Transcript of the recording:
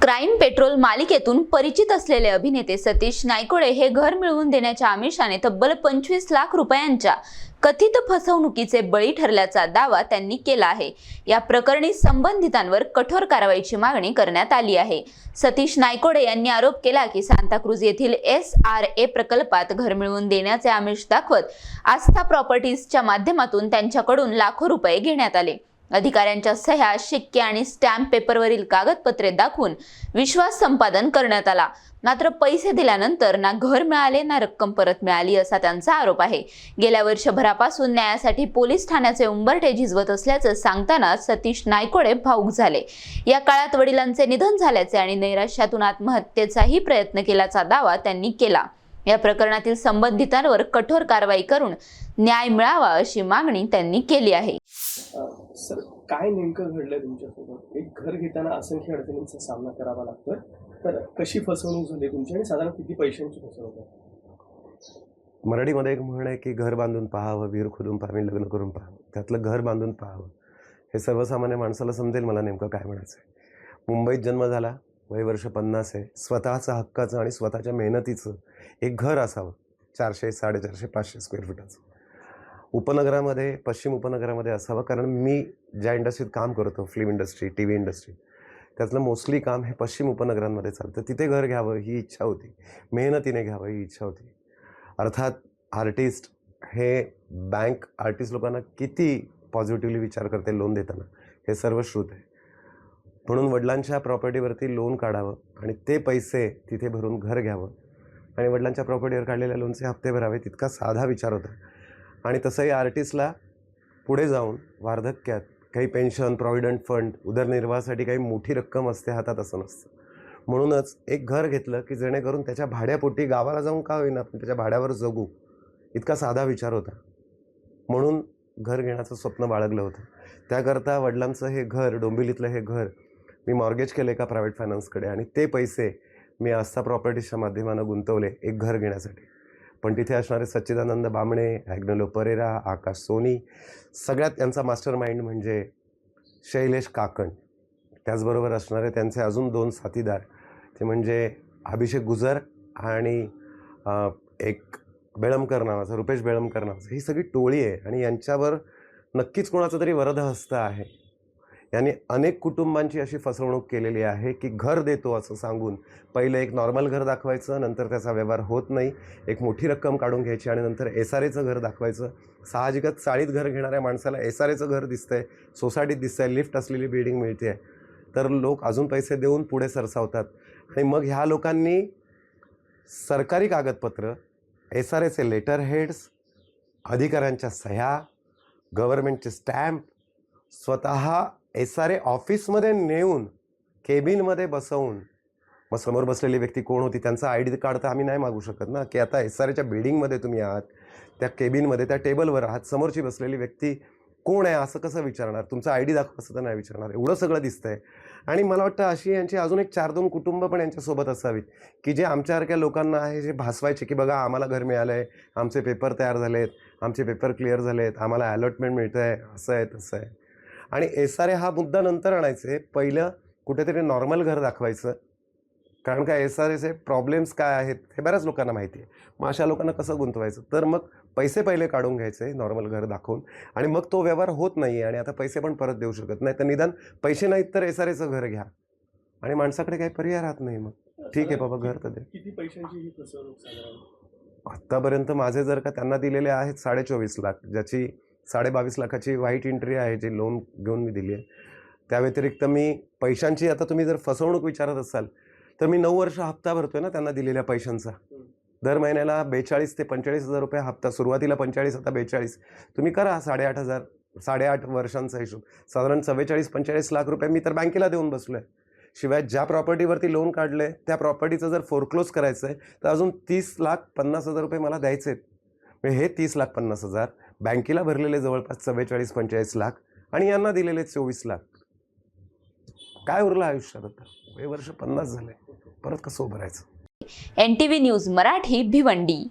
Crime petrol मालिकेतून परिचित असलेले अभिनेते सतीश नायकोडे हे घर मिळवून देण्याच्या आमिषाने तब्बल 25 लाख रुपयांच्या कथित फसवणुकीचे बळी ठरल्याचा दावा त्यांनी केला आहे। या प्रकरणी संबंधितांवर कठोर कारवाईची मागणी करण्यात आली आहे। सतीश नायकोडे यांनी आरोप केला की सांताक्रूज येथील SRA प्रकल्पात घर मिळवून देण्याचे आमिष दाखवत आस्था प्रॉपर्टीजच्या माध्यमातून त्यांच्याकडून लाखो रुपये घेण्यात आले। अधिकाऱ्यांच्या सह्या, शिक्के आणि स्टॅम्प पेपरवरील कागदपत्रे दाखवून विश्वास संपादन करण्यात आला। मात्र पैसे दिल्यानंतर ना घर मिळाले ना रक्कम परत मिळाली असा त्यांचा आरोप आहे। गेल्या वर्षभरापासून न्यायासाठी पोलीस ठाण्याचे उंबरठे झिजवत असल्याचं सांगताना सतीश नायकोडे भावूक झाले। या काळात वडिलांचे निधन झाल्याचे आणि नैराश्यातून आत्महत्येचाही प्रयत्न केल्याचा दावा त्यांनी केला। या प्रकरणातील संबंधितांवर कठोर कारवाई करून न्याय मिळावा अशी मागणी त्यांनी केली आहे। सर, काय नेमकं घडलंय तुमच्यासोबत? एक घर घेताना असंख्य अडचणींचा सामना करावा लागतोय, तर कशी फसवणूक झाली तुमची आणि साधारण किती पैशांची फसवणूक आहे? मराठीमध्ये एक म्हण आहे की घर बांधून पाहावं, विहीर खोदून पाहावी, लग्न करून पाहावं। त्यातलं घर बांधून पाहावं हे सर्वसामान्य माणसाला समजेल मला नेमकं काय म्हणायचं आहे। मुंबईत जन्म झाला, वय वर्ष 50 आहे, स्वतःचं हक्काचं आणि स्वतःच्या मेहनतीचं एक घर असावं, 400, 450, 500 स्क्वेअर फुटाचं उपनगरामध्ये, पश्चिम उपनगरामध्ये असावं। कारण मी ज्या इंडस्ट्रीत काम करतो, फिल्म इंडस्ट्री, TV इंडस्ट्री, त्यातलं मोस्टली काम हे पश्चिम उपनगरांमध्ये चालतं। तिथे घर घ्यावं ही इच्छा होती, मेहनतीने घ्यावं ही इच्छा होती। अर्थात आर्टिस्ट हे बँक आर्टिस्ट लोकांना किती पॉझिटिव्हली विचार करते लोन देताना हे सर्व श्रुत आहे। म्हणून वडिलांच्या प्रॉपर्टीवरती लोन काढावं आणि ते पैसे तिथे भरून घर घ्यावं आणि वडिलांच्या प्रॉपर्टीवर काढलेल्या लोनचे हप्ते भरावे, तितका साधा विचार होता। आणि तसंही आर्टिस्टला पुढे जाऊन वार्धक्यात काही पेन्शन, प्रॉव्हिडंट फंड, उदरनिर्वाहासाठी काही मोठी रक्कम असते हातात, असं नसतं। म्हणूनच एक घर घेतलं की जेणेकरून त्याच्या भाड्यापोटी गावाला जाऊन का होईना पण त्याच्या भाड्यावर जगू, इतका साधा विचार होता। म्हणून घर घेण्याचं स्वप्न बाळगलं होतं। त्याकरता वडिलांचं हे घर, डोंबिवलीतलं हे घर मी मॉर्गेज केलं एका प्रायव्हेट फायनान्सकडे आणि ते पैसे मी आस्था प्रॉपर्टीजच्या माध्यमानं गुंतवले एक घर घेण्यासाठी। पण तिथे असणारे सच्चिदानंद बामणे, ॲग्नेलो परेरा, आकाश सोनी, सगळ्यात यांचा मास्टर माइंड म्हणजे शैलेश काकण, त्याचबरोबर असणारे त्यांचे अजून 2 साथीदार, ते म्हणजे अभिषेक गुजर आणि एक बेळमकर नावाचा, रुपेश बेळमकर नावाचा, ही सगळी टोळी आहे आणि यांच्यावर नक्कीच कोणाचं तरी वरदहस्त आहे। यांनी अनेक कुटुंबांची अशी फसवणूक केलेली आहे की घर देतो असं सांगून पहिलं एक नॉर्मल घर दाखवायचं, नंतर त्याचा व्यवहार होत नाही, एक मोठी रक्कम काढून घ्यायची आणि नंतर SRAचं घर दाखवायचं। साहजिकच चाळीत घर घेणाऱ्या माणसाला SRAचं घर दिसतंय, सोसायटीत दिसतंय, लिफ्ट असलेली बिल्डिंग मिळते आहे, तर लोक अजून पैसे देऊन पुढे सरसावतात आणि मग ह्या लोकांनी सरकारी कागदपत्र, SRAचे लेटर हेड्स, अधिकाऱ्यांच्या सह्या, गव्हर्नमेंटचे स्टॅम्प स्वतः SRA ऑफिसमध्ये नेऊन केबिनमध्ये बसवून, मग समोर बसलेली व्यक्ती कोण होती त्यांचा ID कार्ड तर आम्ही नाही मागू शकत ना, की आता SRAच्या बिल्डिंगमध्ये तुम्ही आहात, त्या केबिनमध्ये, त्या टेबलवर आहात, समोरची बसलेली व्यक्ती कोण आहे असं कसं विचारणार, तुमचा ID दाखवा असं तर नाही विचारणार। एवढं सगळं दिसतंय आणि मला वाटतं अशी यांची अजून एक 4-2 कुटुंब पण यांच्यासोबत असावीत की जे आमच्यासारख्या लोकांना आहे जे भासवायचे की बघा आम्हाला घर मिळालं आहे, आमचे पेपर तयार झालेत, आमचे पेपर क्लिअर झालेत, आम्हाला अलॉटमेंट मिळतं आहे, असं आहे तसं आहे। आणि SRA हा मुद्दा नंतर आणायचे, पहिलं कुठेतरी नॉर्मल घर दाखवायचं, कारण का SRAचे प्रॉब्लेम्स काय आहेत हे बऱ्याच लोकांना माहिती आहे। मग अशा लोकांना कसं गुंतवायचं, तर मग पैसे पहिले काढून घ्यायचे नॉर्मल घर दाखवून आणि मग तो व्यवहार होत नाही आणि आता पैसे पण परत देऊ शकत नाही, तर निदान पैसे नाहीत तर SRAचं घर घ्या आणि माणसाकडे काही पर्याय राहत नाही। मग ठीक आहे बाबा, घर तर दे। किती पैशांची ही फसवणूक साधारण? आत्तापर्यंत माझे जर का त्यांना दिलेले आहेत 24.5 लाख, ज्याची 22.5 लाखाची व्हाईट एंट्री आहे, जी लोन घेऊन मी दिली आहे। त्या व्यतिरिक्त मी पैशांची, आता तुम्ही जर फसवणूक विचारत असाल तर मी 9 वर्ष हप्ता भरतोय ना त्यांना दिलेल्या पैशांचा। दर महिन्याला 42 ते 45 हजार रुपये हप्ता, सुरुवातीला 45, आता 42, तुम्ही करा 8.5 वर्षांचा हिशोब, साधारण 44-45 लाख रुपये मी तर बँकेला देऊन बसलो आहे। शिवाय ज्या प्रॉपर्टीवरती लोन काढलं आहे त्या प्रॉपर्टीचं जर फोरक्लोज करायचं आहे तर अजून 30,50,000 रुपये मला द्यायचे आहेत। म्हणजे हे 30,50,000 बँकेला भरलेले जवळपास 44-45 लाख आणि यांना दिलेले 24 लाख, काय उरलं आयुष्यात? आता वय वर्ष 50 झाले, परत कसं उभं राहायचं? NTV news Marathi, Bhiwandi.